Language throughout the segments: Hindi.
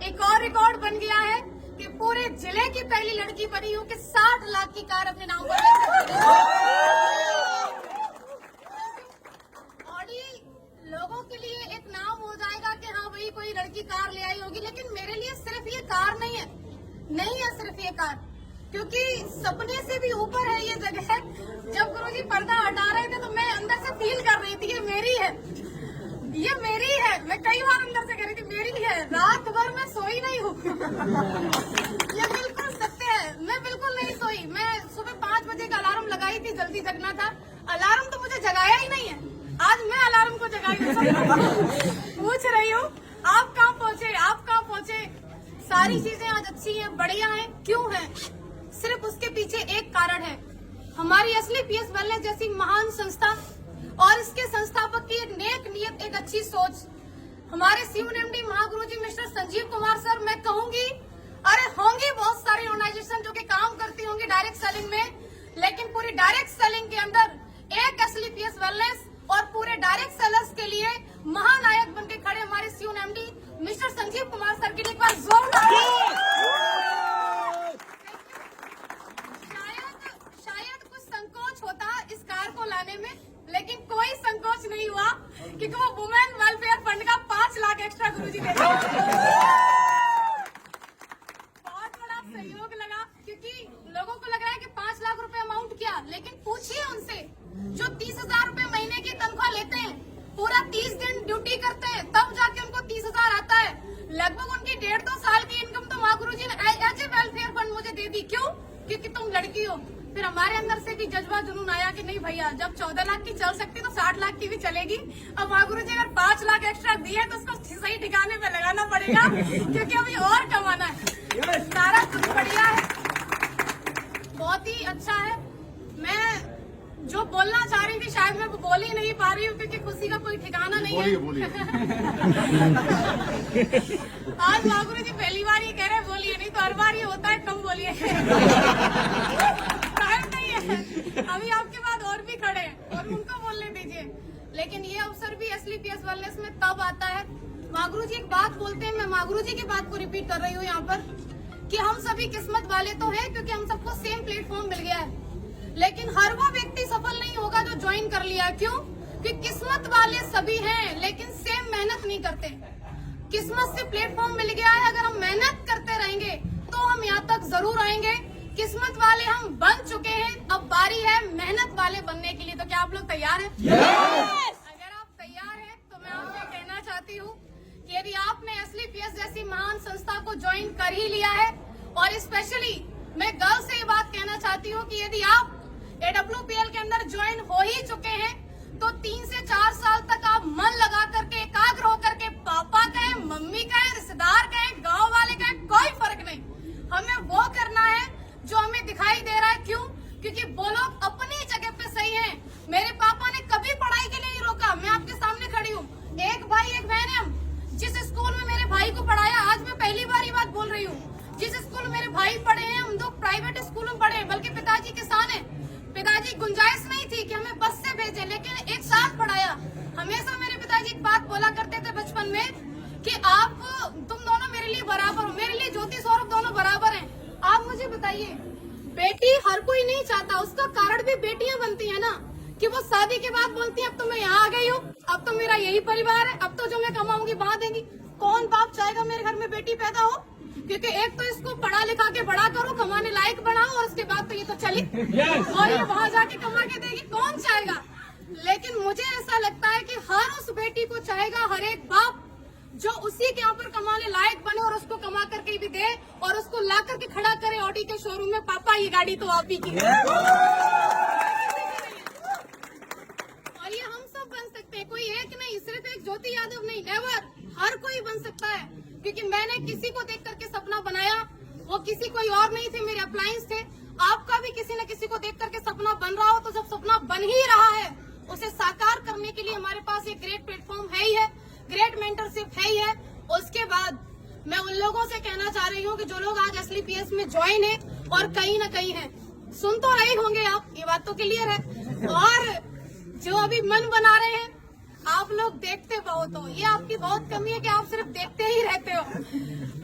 एक और रिकॉर्ड बन गया है कि पूरे जिले की पहली लड़की बनी हूँ कि 60 लाख की कार अपने नाम पर ले सकती हूँ। ऑडी लोगों के लिए एक नाम हो जाएगा कि हाँ भाई कोई लड़की कार ले आई होगी, लेकिन मेरे लिए सिर्फ ये कार नहीं है सिर्फ ये कार, क्योंकि सपने से भी ऊपर है ये जगह। जब गुरुजी पर्दा हटा रहे थे तो मैं अंदर से फील कर रही थी ये मेरी है। मैं कई बार अंदर से कह रही थी मेरी है। रात भर मैं सोई नहीं हूँ। ये बिल्कुल सत्य है, मैं बिल्कुल नहीं सोई। मैं सुबह 5 बजे का अलार्म लगाई थी, जल्दी जगना था। अलार्म तो मुझे जगाया ही नहीं है, आज मैं अलार्म को जगाई पूछ रही हूँ आप कहाँ पहुँचे। सारी चीजें आज अच्छी हैं, बढ़िया हैं। क्यों है? सिर्फ उसके पीछे एक कारण है, हमारी असली पीएस वेलनेस जैसी महान संस्था और इसके संस्थापक की एक नेक नियत, एक अच्छी सोच। हमारे CUNMD महागुरुजी मिस्टर संजीव कुमार सर, मैं कहूंगी अरे होंगी बहुत सारी ऑर्गेनाइजेशन जो कि काम करती होंगी डायरेक्ट सेलिंग में, लेकिन पूरी डायरेक्ट सेलिंग के अंदर एक असली पीएस वेलनेस और पूरे डायरेक्ट सेलर्स के लिए महानायक बनके खड़े हमारे CUNMD mister Sanjeev Kumar sir की एक बार जोरदार। शायद कुछ संकोच होता इस कार को लाने में, लेकिन कोई संकोच नहीं हुआ क्योंकि वो वुमेन वेलफेयर फंड का 5 लाख एक्स्ट्रा गुरुजी दे दिया। बहुत बड़ा सहयोग लगा, क्योंकि लोगों को लग रहा है कि 5 लाख रुपए अमाउंट क्या, लेकिन पूछिए उनसे जो 30,000 रुपए महीने की तनख्वाह लेते हैं, पूरा 30 दिन ड्यूटी करते हैं, तब जाके उनको 30,000 आता है। लगभग उनकी 1.5-2 साल की इनकम तो माँ गुरुजी ने एज ए वेलफेयर फंड मुझे दे दी। क्यों? क्योंकि तुम लड़की हो। फिर हमारे अंदर से भी जज्बा जुनून आया कि नहीं भैया, जब 14 लाख की चल सकती तो 60 लाख की भी चलेगी। अब माँ गुरुजी अगर 5 लाख एक्स्ट्रा दिए तो उसको सही ठिकाने पे लगाना पड़ेगा, क्योंकि अभी और कमाना है। सारा कुछ बढ़िया है, बहुत ही अच्छा है। मैं जो बोलना चाह रही थी शायद मैं बोल ही नहीं पा रही हूँ, क्योंकि खुशी का कोई ठिकाना नहीं है। आज माँ गुरुजी पहली बार ये कह रहे बोलिए, नहीं तो हर बार ये होता है कम बोलिए। अभी आपके बाद और भी खड़े हैं और उनको बोलने दीजिए। लेकिन ये अवसर भी असली पीएस वेलनेस में तब आता है, मागुरु जी एक बात बोलते हैं, मैं मागुरु जी की बात को रिपीट कर रही हूँ यहाँ पर, कि हम सभी किस्मत वाले तो हैं क्योंकि हम सबको सेम प्लेटफॉर्म मिल गया है, लेकिन हर वो व्यक्ति सफल नहीं होगा जो ज्वाइन कर लिया। क्यों? कि किस्मत वाले सभी हैं लेकिन सेम मेहनत नहीं करते। किस्मत से प्लेटफॉर्म मिल गया है, अगर हम मेहनत करते रहेंगे तो हम यहाँ तक जरूर आएंगे। किस्मत वाले हम बन चुके हैं, अब बारी है मेहनत वाले बनने के लिए। तो क्या आप लोग तैयार हैं? अगर आप तैयार हैं तो मैं आपसे कहना चाहती हूँ कि यदि आपने असली पीएस जैसी महान संस्था को ज्वाइन कर ही लिया है, और स्पेशली मैं गर्ल से ये बात कहना चाहती हूँ कि यदि आप AWPL के अंदर ज्वाइन हो ही चुके हैं तो 3 से 4 साल तक आप मन लगा करके, एकाग्र होकर के, पापा कहें, मम्मी कहें, रिश्तेदार कहें, गाँव वाले कहें, कोई फर्क नहीं, हमें वो करना है जो हमें दिखाई दे रहा है। क्यों? क्योंकि वो लोग अपनी जगह पे सही हैं। मेरे पापा ने कभी पढ़ाई के लिए नहीं रोका, मैं आपके सामने खड़ी हूँ। एक भाई एक बहन है हम। जिस स्कूल में मेरे भाई को पढ़ाया, आज मैं पहली बार ये बात बोल रही हूँ, जिस स्कूल में मेरे भाई पढ़े हैं, हम 2 प्राइवेट स्कूल में पढ़े, बल्कि पिताजी किसान है। पिताजी गुंजाइश नहीं थी कि हमें बस से भेजे, लेकिन एक साथ पढ़ाया। हमेशा मेरे पिताजी एक बात बोला करते थे बचपन में कि तुम दोनों मेरे लिए बराबर हो, मेरे लिए ज्योति सौरभ दोनों बराबर हैं। आप मुझे बताइए, बेटी हर कोई नहीं चाहता, उसका कारण भी बेटियां बनती है ना, कि वो शादी के बाद बोलती है अब तो मैं यहाँ आ गई हूँ, अब तो मेरा यही परिवार है, अब तो जो मैं कमाऊंगी वहाँ देंगी। कौन बाप चाहेगा मेरे घर में बेटी पैदा हो? क्योंकि एक तो इसको पढ़ा लिखा के बड़ा करो, कमाने लायक बनाओ, और उसके बाद तो ये तो चली और ये वहाँ जाके कमा के देगी, कौन चाहेगा? लेकिन मुझे ऐसा लगता है कि हर उस बेटी को चाहेगा, हर एक बाप जो उसी के यहाँ पर कमाने लायक बने और उसको कमा करके भी दे और उसको ला करके खड़ा करे ऑडी के शोरूम में, पापा ये गाड़ी तो आप ही की है। और ये हम सब बन सकते हैं, कोई एक नहीं, सिर्फ एक ज्योति यादव नहीं, नेवर, हर कोई बन सकता है। क्योंकि मैंने किसी को देख करके सपना बनाया, वो किसी कोई और नहीं थे, मेरे अप्लायंस थे। आपका भी किसी न किसी को देख करके सपना बन रहा हो, तो जब सपना बन ही रहा है उसे साकार करने के लिए हमारे पास एक ग्रेट प्लेटफॉर्म है ही है, ग्रेट मेंटरशिप है ही है। उसके बाद मैं उन लोगों से कहना चाह रही हूँ कि जो लोग आज असली पीएस में ज्वाइन है और कहीं न कहीं है, सुन तो रहे होंगे आप, ये बात तो क्लियर है, और जो अभी मन बना रहे हैं, आप लोग देखते बहुत हो, ये आपकी बहुत कमी है कि आप सिर्फ देखते ही रहते हो।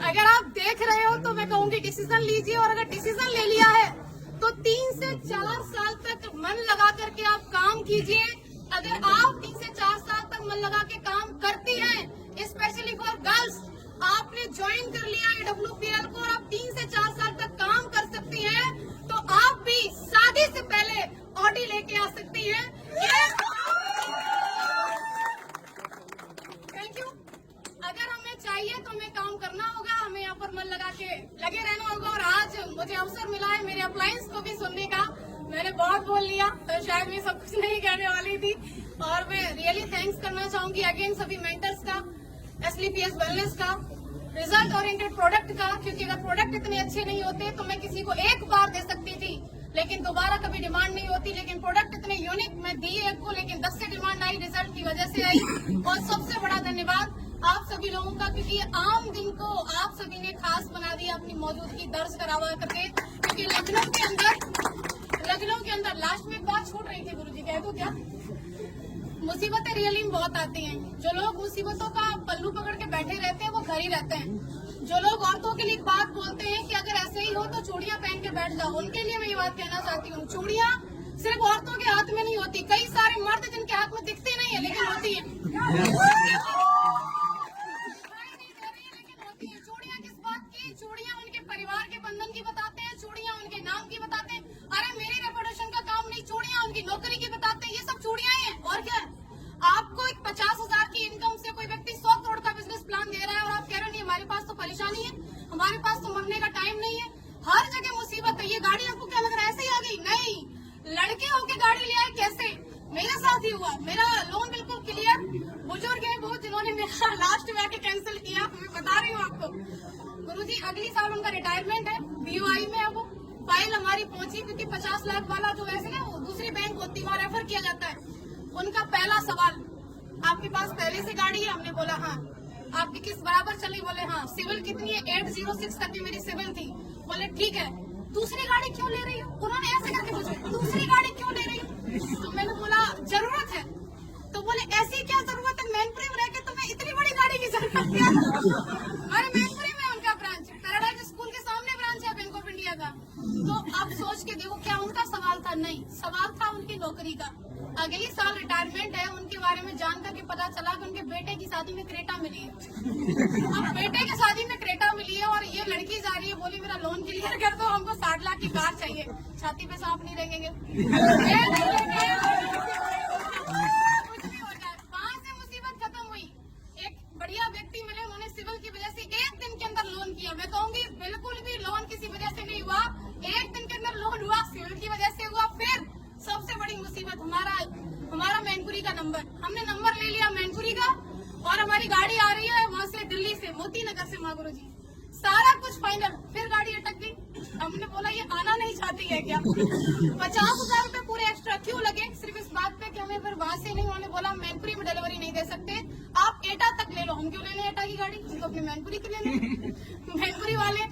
अगर आप देख रहे हो तो मैं कहूंगी डिसीजन लीजिए, और अगर डिसीजन ले लिया है तो 3 से 4 साल तक मन लगा करके आप काम कीजिए। अगर आप 3 से 4 साल तक मन लगा के काम करती हैं, स्पेशली फॉर गर्ल्स, आपने ज्वाइन कर लिया है WPL को और आप 3 से 4 साल तक काम कर सकती हैं, तो आप भी शादी से पहले ऑडी लेके आ सकती हैं। Thank you. अगर हमें चाहिए तो हमें काम करना होगा, हमें यहाँ पर मन लगा के लगे रहना होगा। और आज मुझे अवसर मिला है मेरे अप्लायंस को भी सुनने का। मैंने बहुत बोल लिया तो शायद मैं सब कुछ नहीं कहने वाली थी, और मैं रियली थैंक्स करना चाहूंगी अगेन सभी मेंटर्स का, SLPS वेलनेस का, रिजल्ट ओरिएंटेड प्रोडक्ट का, क्योंकि अगर प्रोडक्ट इतने अच्छे नहीं होते तो मैं किसी को एक बार दे सकती थी लेकिन दोबारा कभी डिमांड नहीं होती। लेकिन प्रोडक्ट इतने यूनिक, मैं दी एक को लेकिन 10 से डिमांड आई, रिजल्ट की वजह से आई। और सबसे बड़ा धन्यवाद आप सभी लोगों का, क्योंकि ये आम दिन को आप सभी ने खास बना दिया अपनी मौजूदगी दर्ज करावा करके। क्योंकि लखनऊ के अंदर लास्ट में एक बात छूट रही थी गुरुजी, कह दूं क्या? मुसीबतें रियली में बहुत आती हैं। जो लोग मुसीबतों का पल्लू पकड़ के बैठे रहते हैं वो घर ही रहते हैं। जो लोग औरतों के लिए एक बात बोलते हैं कि अगर ऐसे ही हो तो चूड़ियां पहन के बैठ जाओ, उनके लिए मैं ये बात कहना चाहती हूँ, चूड़ियां सिर्फ औरतों के हाथ में नहीं होती। कई सारे मर्द जिनके हाथ में दिखती नहीं है लेकिन होती है। चूड़ियां किस बात की? चूड़ियां उनके परिवार के बंधन की बताते हैं, चूड़ियां उनके नाम की बताते हैं। अरे मेरी रेपुटेशन का काम नहीं, चूड़ियां उनकी नौकरी की बताते हैं। ये सब चूड़ियां हैं और क्या? आपको एक 50,000 की इनकम से कोई व्यक्ति 100 करोड़ का बिजनेस प्लान दे रहा है और आप कह रहे हैं हमारे पास तो परेशानी है, हमारे पास तो मरने का टाइम नहीं है, हर जगह मुसीबत है। ये गाड़ी आपको क्या लग रहा है ऐसे ही आ गई? नहीं, लड़के होके गाड़ी ले आए कैसे? मेरे साथ ही हुआ। मेरा लोन बिल्कुल क्लियर, बुजुर्ग है बहुत जिन्होंने मेरा लास्ट में आके कैंसिल किया, मैं बता रही हूँ आपको। गुरुजी अगली साल उनका रिटायरमेंट है, BOI में है वो। फाइल हमारी पहुंची क्योंकि 50 लाख वाला जो वैसे ना वो दूसरी बैंक होती है वहाँ रेफर किया जाता है। उनका पहला सवाल, आपके पास पहले से गाड़ी है? हमने बोला हाँ। आपकी किस बराबर चली? बोले हाँ। सिविल कितनी है? 806 तक की मेरी सिविल थी। बोले ठीक है, दूसरी गाड़ी क्यों ले रही हो? उन्होंने ऐसे करके पूछा, दूसरी गाड़ी क्यों ले रही हो? तो मैंने बोला जरूरत है। तो बोले ऐसी क्या जरूरत है, मैनपुरी में रह के तुम्हें इतनी बड़ी गाड़ी की जरूरत है? अरे मैनपुरी में उनका ब्रांच, पैराडाइज स्कूल के सामने ब्रांच है बैंक ऑफ इंडिया का। तो आप सोच के देखो, क्या उनका सवाल था? नहीं, सवाल था उनकी नौकरी का। अगली साल रिटायरमेंट है, उनके बारे में जान करके पता चला कि उनके बेटे की शादी में क्रेटा मिली है। अब बेटे की शादी में क्रेटा मिली है और ये लड़की जा रही है, बोली मेरा लोन क्लियर कर दो, हमको 60 लाख की कार चाहिए। छाती पे सांप नहीं रहेंगे, कुछ भी हो जाए। वहाँ से मुसीबत खत्म हुई। एक बढ़िया व्यक्ति मिले, उन्होंने सिविल की वजह से 1 दिन के अंदर लोन किया। मैं कहूंगी बिल्कुल भी लोन किसी वजह से नहीं हुआ, 1 दिन के अंदर लोन हुआ, सिविल की वजह से हुआ। फिर सबसे बड़ी मुसीबत हमारा मैनपुरी का नंबर, हमने नंबर ले लिया मैनपुरी का और हमारी गाड़ी आ रही है वहाँ से दिल्ली से, मोती नगर से माँ गुरुजी, सारा कुछ फाइनल। फिर गाड़ी अटक गई। हमने बोला ये आना नहीं चाहती है क्या? 50,000 रूपए पूरे एक्स्ट्रा क्यों लगे? सिर्फ इस बात पे कि हमें फिर वहाँ से नहीं, उन्होंने बोला मैनपुरी में डिलीवरी नहीं दे सकते, आप एटा तक ले लो। हम क्यों लेने एटा की गाड़ी, हम तो अपने मैनपुरी की लेने मैनपुरी वाले।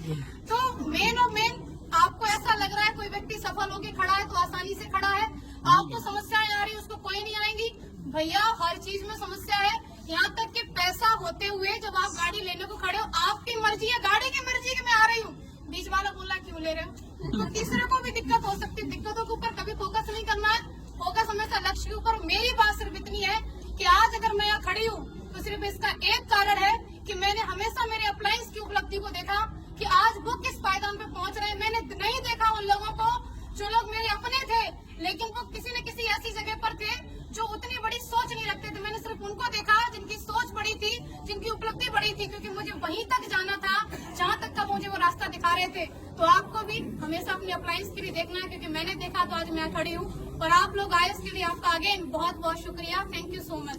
तो मेन और मेन, आपको ऐसा लग रहा है कोई व्यक्ति सफल होके खड़ा है तो आसानी से खड़ा है, आपको समस्याएं आ रही है उसको कोई नहीं आएंगी। भैया हर चीज में समस्या है, यहाँ तक कि पैसा होते हुए जब आप गाड़ी लेने को खड़े हो, आपकी मर्जी है, गाड़ी की मर्जी है, मैं आ रही हूँ, बीच वाला बोला क्यों ले रहे हो? तो तीसरे को भी दिक्कत हो सकती है। दिक्कतों के ऊपर कभी फोकस नहीं करना है, फोकस हमेशा लक्ष्य के ऊपर। मेरी बात सिर्फ इतनी है कि आज अगर मैं यहाँ खड़ी हूँ तो सिर्फ इसका एक कारण है कि मैंने हमेशा मेरे अप्लायंस की उपलब्धि को देखा कि आज वो किस पायदान पे पहुंच रहे हैं। मैंने नहीं देखा उन लोगों को जो लोग मेरे अपने थे लेकिन वो किसी न किसी ऐसी जगह पर थे जो उतनी बड़ी सोच नहीं रखते थे। मैंने सिर्फ उनको देखा जिनकी सोच बड़ी थी, जिनकी उपलब्धि बड़ी थी, क्योंकि मुझे वहीं तक जाना था जहाँ तक का मुझे वो रास्ता दिखा रहे थे। तो आपको भी हमेशा अपने अप्लायंस के लिए देखना है, क्योंकि मैंने देखा तो आज मैं खड़ी हूँ। और आप लोग आए इसके लिए आपका अगेन बहुत बहुत शुक्रिया। Thank you so much.